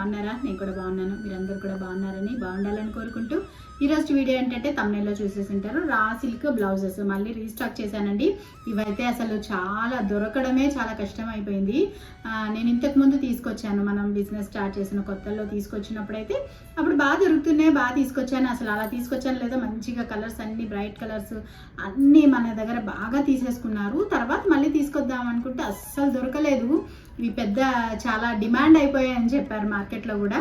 బాగున్నారా? నేను కూడా బాగున్నాను. మీరందరూ కూడా బాగున్నారని బాగుండాలని కోరుకుంటూ ఈరోజు వీడియో ఏంటంటే తమ్నైల్లో చూసేసి ఉంటారు, రా సిల్క్ బ్లౌజెస్ మళ్ళీ రీస్టాక్ చేశానండి. ఇవైతే అసలు చాలా దొరకడమే చాలా కష్టం అయిపోయింది. నేను ఇంతకుముందు తీసుకొచ్చాను, మనం బిజినెస్ స్టార్ట్ చేసిన కొత్తల్లో తీసుకొచ్చినప్పుడు అయితే అప్పుడు బాగా దొరుకుతున్నాయి, బాగా తీసుకొచ్చాను. అసలు అలా తీసుకొచ్చాను లేదా మంచిగా కలర్స్ అన్నీ బ్రైట్ కలర్స్ అన్నీ మన దగ్గర బాగా తీసేసుకున్నారు. తర్వాత మళ్ళీ తీసుకొద్దాం అనుకుంటే అస్సలు దొరకలేదు. ఇవి పెద్ద చాలా డిమాండ్ అయిపోయాయని చెప్పారు మార్కెట్లో కూడా.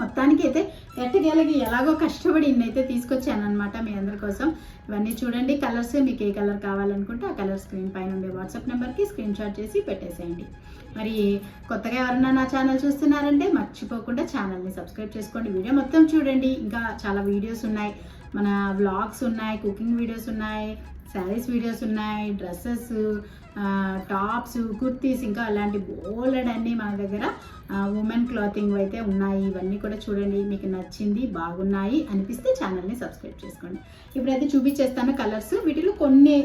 మొత్తానికి అయితే ఎట్టగలిగి ఎలాగో కష్టపడి ఇన్నైతే తీసుకొచ్చాను అనమాట మీ అందరి కోసం. ఇవన్నీ చూడండి కలర్స్, మీకు ఏ కలర్ కావాలనుకుంటే ఆ కలర్ స్క్రీన్ పైన ఉండే వాట్సాప్ నెంబర్కి స్క్రీన్ షాట్ చేసి పెట్టేసేయండి. మరి కొత్తగా ఎవరన్నా నా ఛానల్ చూస్తున్నారంటే మర్చిపోకుండా ఛానల్ని సబ్స్క్రైబ్ చేసుకోండి. వీడియో మొత్తం చూడండి. ఇంకా చాలా వీడియోస్ ఉన్నాయి, మన వ్లాగ్స్ ఉన్నాయి, కుకింగ్ వీడియోస్ ఉన్నాయి, శారీస్ వీడియోస్ ఉన్నాయి, డ్రెస్సెస్, టాప్స్, కుర్తీస్, ఇంకా అలాంటి బోల్డ్ అన్నీ మన దగ్గర ఉమెన్ క్లాతింగ్ అయితే ఉన్నాయి. ఇవన్నీ కూడా చూడండి, మీకు నచ్చింది బాగున్నాయి అనిపిస్తే ఛానల్ని సబ్స్క్రైబ్ చేసుకోండి. ఇప్పుడైతే చూపించేస్తాను కలర్స్. వీటిలో కొన్ని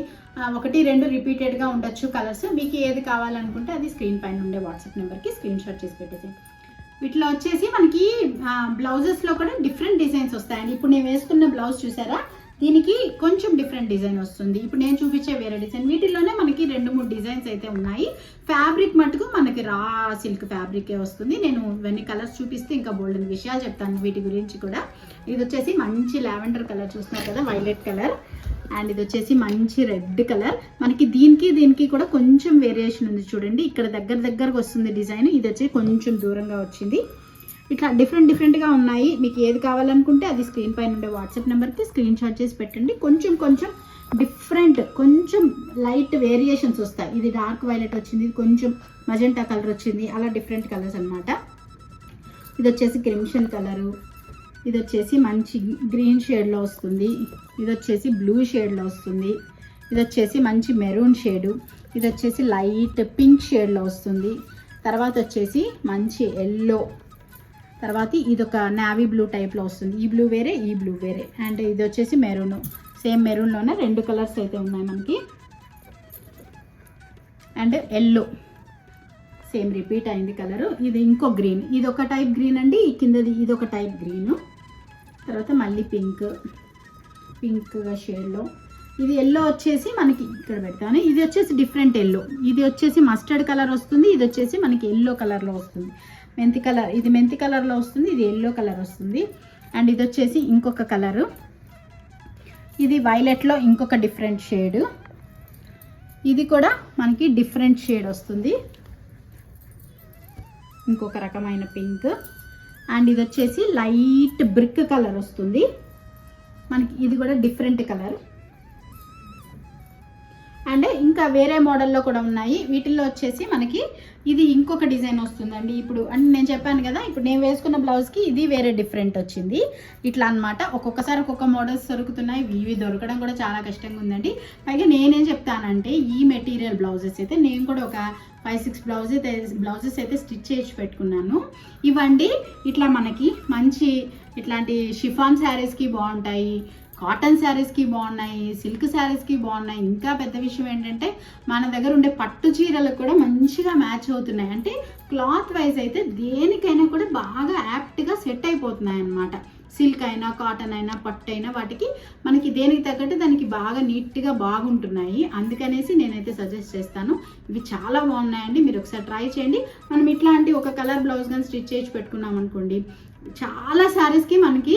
1-2 రిపీటెడ్గా ఉండొచ్చు కలర్స్. మీకు ఏది కావాలనుకుంటే అది స్క్రీన్ పైన ఉండే వాట్సాప్ నెంబర్కి స్క్రీన్ షాట్ చేసి పెట్టేసి. వీటిలో వచ్చేసి మనకి బ్లౌజెస్లో కూడా డిఫరెంట్ డిజైన్స్ వస్తాయండి. ఇప్పుడు నేను వేసుకున్న బ్లౌజ్ చూసారా, దీనికి కొంచెం డిఫరెంట్ డిజైన్ వస్తుంది. ఇప్పుడు నేను చూపించే వేరే డిజైన్. వీటిల్లోనే మనకి 2-3 డిజైన్స్ అయితే ఉన్నాయి. ఫ్యాబ్రిక్ మటుకు మనకి రా సిల్క్ ఫ్యాబ్రికే వస్తుంది. నేను ఇవన్నీ కలర్స్ చూపిస్తే ఇంకా బోల్డెన్ విషయాలు చెప్తాను వీటి గురించి కూడా. ఇది వచ్చేసి మంచి లావెండర్ కలర్ చూస్తున్నారు కదా, వైలెట్ కలర్. అండ్ ఇది వచ్చేసి మంచి రెడ్ కలర్. మనకి దీనికి కూడా కొంచెం వేరియేషన్ ఉంది చూడండి. ఇక్కడ దగ్గరగా వస్తుంది డిజైన్. ఇది వచ్చి కొంచెం దూరంగా వచ్చింది. ఇట్లా డిఫరెంట్గా ఉన్నాయి. మీకు ఏది కావాలనుకుంటే అది స్క్రీన్ పైన ఉండే వాట్సాప్ నెంబర్కి స్క్రీన్ షాట్ చేసి పెట్టండి. కొంచెం డిఫరెంట్, కొంచెం లైట్ వేరియేషన్స్ వస్తాయి. ఇది డార్క్ వైలెట్ వచ్చింది, ఇది కొంచెం మజెంటా కలర్ వచ్చింది, అలా డిఫరెంట్ కలర్స్ అనమాట. ఇది వచ్చేసి క్రిమ్షన్ కలరు, ఇది వచ్చేసి మంచి గ్రీన్ షేడ్లో వస్తుంది, ఇది వచ్చేసి బ్లూ షేడ్లో వస్తుంది, ఇది వచ్చేసి మంచి మెరూన్ షేడు, ఇది వచ్చేసి లైట్ పింక్ షేడ్లో వస్తుంది, తర్వాత వచ్చేసి మంచి ఎల్లో, తర్వాత ఇది ఒక నావీ బ్లూ టైప్లో వస్తుంది. ఈ బ్లూ వేరే, ఈ బ్లూ వేరే. అండ్ ఇది వచ్చేసి మెరూన్, సేమ్ మెరూన్లోనే 2 కలర్స్ అయితే ఉన్నాయి మనకి. అండ్ ఎల్లో సేమ్ రిపీట్ అయింది కలరు. ఇది ఇంకో గ్రీన్, ఇది ఒక టైప్ గ్రీన్ అండి, కిందది ఇది ఒక టైప్ గ్రీను. తర్వాత మళ్ళీ పింక్ షేడ్లో. ఇది ఎల్లో వచ్చేసి మనకి ఇక్కడ పెడతాను. ఇది వచ్చేసి డిఫరెంట్ ఎల్లో. ఇది వచ్చేసి మస్టర్డ్ కలర్ వస్తుంది, ఇది వచ్చేసి మనకి ఎల్లో కలర్లో వస్తుంది. మెంతి కలర్, ఇది మెంతి కలర్లో వస్తుంది, ఇది ఎల్లో కలర్ వస్తుంది. అండ్ ఇది వచ్చేసి ఇంకొక కలరు, ఇది వైలెట్లో ఇంకొక డిఫరెంట్ షేడు. ఇది కూడా మనకి డిఫరెంట్ షేడ్ వస్తుంది, ఇంకొక రకమైన పింక్. అండ్ ఇది వచ్చేసి లైట్ బ్రిక్ కలర్ వస్తుంది మనకి, ఇది కూడా డిఫరెంట్ కలర్. అండ్ ఇంకా వేరే మోడల్లో కూడా ఉన్నాయి. వీటిల్లో వచ్చేసి మనకి ఇది ఇంకొక డిజైన్ వస్తుందండి. ఇప్పుడు అంటే నేను చెప్పాను కదా, ఇప్పుడు నేను వేసుకున్న బ్లౌజ్కి ఇది వేరే డిఫరెంట్ వచ్చింది. ఇట్లా అనమాట. ఒక్కొక్కసారి ఒక్కొక్క మోడల్స్ దొరుకుతున్నాయి. ఇవి దొరకడం కూడా చాలా కష్టంగా ఉందండి. పైగా నేనేం చెప్తానంటే, ఈ మెటీరియల్ బ్లౌజెస్ అయితే నేను కూడా ఒక 5-6 బ్లౌజెస్ అయితే స్టిచ్ చేసి పెట్టుకున్నాను. ఇవండి ఇట్లా మనకి మంచి ఇట్లాంటి షిఫాన్ శారీస్కి బాగుంటాయి, కాటన్ శారీస్కి బాగున్నాయి, సిల్క్ శారీస్కి బాగున్నాయి. ఇంకా పెద్ద విషయం ఏంటంటే మన దగ్గర ఉండే పట్టు చీరలకు కూడా మంచిగా మ్యాచ్ అవుతున్నాయి. అంటే క్లాత్ వైజ్ అయితే దేనికైనా కూడా బాగా యాప్ట్గా సెట్ అయిపోతున్నాయి అన్నమాట. సిల్క్ అయినా, కాటన్ అయినా, పట్టు అయినా వాటికి మనకి దేనికి తగ్గట్టు దానికి బాగా నీట్గా బాగుంటున్నాయి. అందుకనేసి నేనైతే సజెస్ట్ చేస్తాను. ఇవి చాలా బాగున్నాయండి, మీరు ఒకసారి ట్రై చేయండి. మనం ఇట్లాంటి ఒక కలర్ బ్లౌజ్ కానీ స్టిచ్ చేసి పెట్టుకున్నాం అనుకోండి, చాలా శారీస్కి మనకి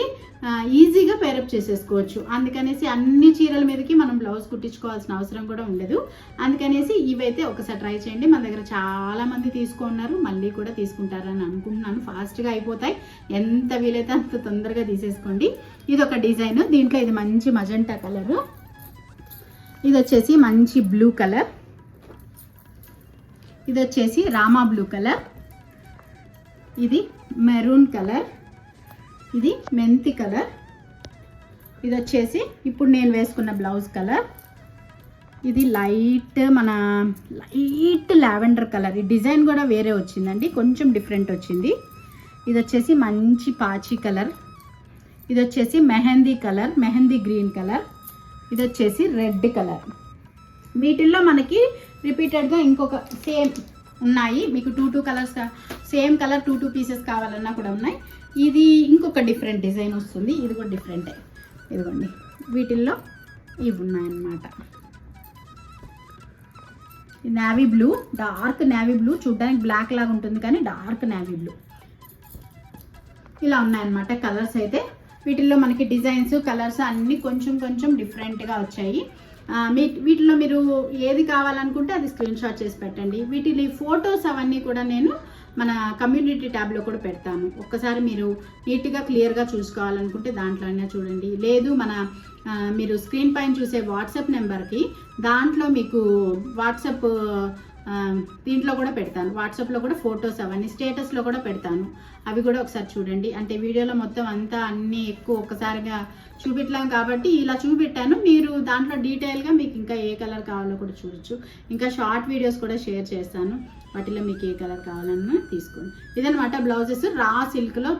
ఈజీగా పేరప్ చేసేసుకోవచ్చు. అందుకనేసి అన్ని చీరల మీదకి మనం బ్లౌజ్ కుట్టించుకోవాల్సిన అవసరం కూడా ఉండదు. అందుకనేసి ఇవైతే ఒకసారి ట్రై చేయండి. మన దగ్గర చాలామంది తీసుకున్నారు, మళ్ళీ కూడా తీసుకుంటారని అనుకుంటున్నాను. ఫాస్ట్గా అయిపోతాయి, ఎంత వీలైతే అంత తొందరగా తీసేసుకోండి. ఇది ఒక డిజైన్. దీంట్లో ఇది మంచి మజెంటా కలరు, ఇది వచ్చేసి మంచి బ్లూ కలర్, ఇది వచ్చేసి రామా బ్లూ కలర్, ఇది మెరూన్ కలర్, ఇది మెంతి కలర్, ఇది వచ్చేసి ఇప్పుడు నేను వేసుకున్న బ్లౌజ్ కలర్, ఇది లైట్ లావెండర్ కలర్. ఈ డిజైన్ కూడా వేరే వచ్చిందండి, కొంచెం డిఫరెంట్ వచ్చింది. ఇది వచ్చేసి మంచి పాచి కలర్, ఇది వచ్చేసి mehndi colour, mehndi green colour, ఇది వచ్చేసి రెడ్ కలర్. వీటిల్లో మనకి రిపీటెడ్గా ఇంకొక సేమ్ ఉన్నాయి. మీకు 2 కలర్స్ సేమ్ కలర్ 2 పీసెస్ కావాలన్నా కూడా ఉన్నాయి. ఇది ఇంకొక డిఫరెంట్ డిజైన్ వస్తుంది. ఇది కూడా డిఫరెంటే. ఇదిగోండి వీటిల్లో ఇవి ఉన్నాయన్నమాట. Navy blue, dark navy blue, చూడడానికి బ్లాక్ లాగా ఉంటుంది కానీ డార్క్ నేవీ బ్లూ. ఇలా ఉన్నాయన్నమాట కలర్స్ అయితే. వీటిల్లో మనకి డిజైన్స్ కలర్స్ అన్నీ కొంచెం కొంచెం డిఫరెంట్గా వచ్చాయి. వీటిలో మీరు ఏది కావాలనుకుంటే అది స్క్రీన్ షాట్ చేసి పెట్టండి. వీటిని ఫొటోస్ అవన్నీ కూడా నేను మన కమ్యూనిటీ ట్యాబ్లో కూడా పెడతాను. ఒక్కసారి మీరు నీట్గా క్లియర్గా చూసుకోవాలనుకుంటే దాంట్లోనే చూడండి. లేదు మీరు స్క్రీన్ పైన చూసే వాట్సాప్ నెంబర్కి దాంట్లో మీకు వాట్సాప్ దీంట్లో కూడా పెడతాను. వాట్సాప్లో కూడా ఫొటోస్ అవన్నీ స్టేటస్లో కూడా పెడతాను. అవి కూడా ఒకసారి చూడండి. అంటే వీడియోలో మొత్తం అంతా అన్నీ ఎక్కువ ఒక్కసారిగా చూపెట్టలేం కాబట్టి ఇలా చూపెట్టాను. మీరు దాంట్లో డీటెయిల్గా మీకు ఇంకా ఏ కలర్ కావాలో కూడా చూడొచ్చు. ఇంకా షార్ట్ వీడియోస్ కూడా షేర్ చేస్తాను. వాటిలో మీకు ఏ కలర్ కావాలన్నా తీసుకోండి. ఇదనమాట బ్లౌజెస్, రా సిల్క్లో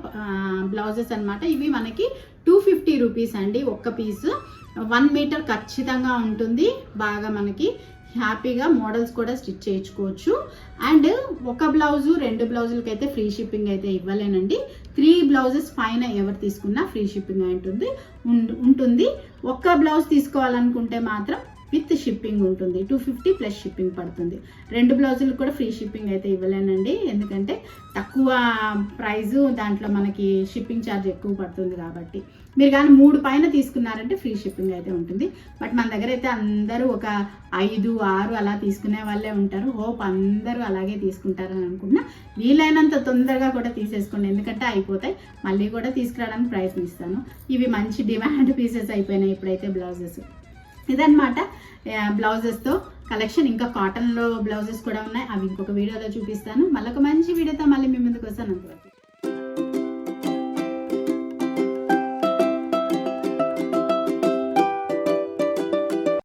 బ్లౌజెస్ అనమాట. ఇవి మనకి 250 రూపీస్ అండి ఒక్క పీసు. 1 మీటర్ ఖచ్చితంగా ఉంటుంది. బాగా మనకి హ్యాపీగా మోడల్స్ కూడా స్టిచ్ చేయించుకోవచ్చు. అండ్ ఒక బ్లౌజు 2 బ్లౌజులకి అయితే ఫ్రీ షిప్పింగ్ అయితే ఇవ్వలేనండి. 3 బ్లౌజెస్ పైన ఎవరు తీసుకున్నా ఫ్రీ షిప్పింగ్ ఉంటుంది. ఒక్క బ్లౌజ్ తీసుకోవాలనుకుంటే మాత్రం విత్ షిప్పింగ్ ఉంటుంది. 250 ప్లస్ షిప్పింగ్ పడుతుంది. 2 బ్లౌజులు కూడా ఫ్రీ షిప్పింగ్ అయితే ఇవ్వలేనండి. ఎందుకంటే తక్కువ ప్రైజు, దాంట్లో మనకి షిప్పింగ్ ఛార్జ్ ఎక్కువ పడుతుంది కాబట్టి. మీరు కానీ 3 పైన తీసుకున్నారంటే ఫ్రీ షిప్పింగ్ అయితే ఉంటుంది. బట్ మన దగ్గర అయితే అందరూ ఒక 5, 6 అలా తీసుకునే వాళ్ళే ఉంటారు. హోప్ అందరూ అలాగే తీసుకుంటారని అనుకున్నా. వీలైనంత తొందరగా కూడా తీసేసుకోండి, ఎందుకంటే అయిపోతాయి. మళ్ళీ కూడా తీసుకురావడానికి ప్రయత్నిస్తాను. ఇవి మంచి డిమాండ్ పీసెస్ అయిపోయినాయి ఇప్పుడైతే బ్లౌజెస్. ఇదన్నమాట బ్లౌజెస్తో కలెక్షన్. ఇంకా కాటన్లో బ్లౌజెస్ కూడా ఉన్నాయి. అవి ఇంకొక వీడియోలో చూపిస్తాను. మళ్ళీ ఒక మంచి వీడియోతో మళ్ళీ మీ ముందుకు వస్తాను. అంతవరకు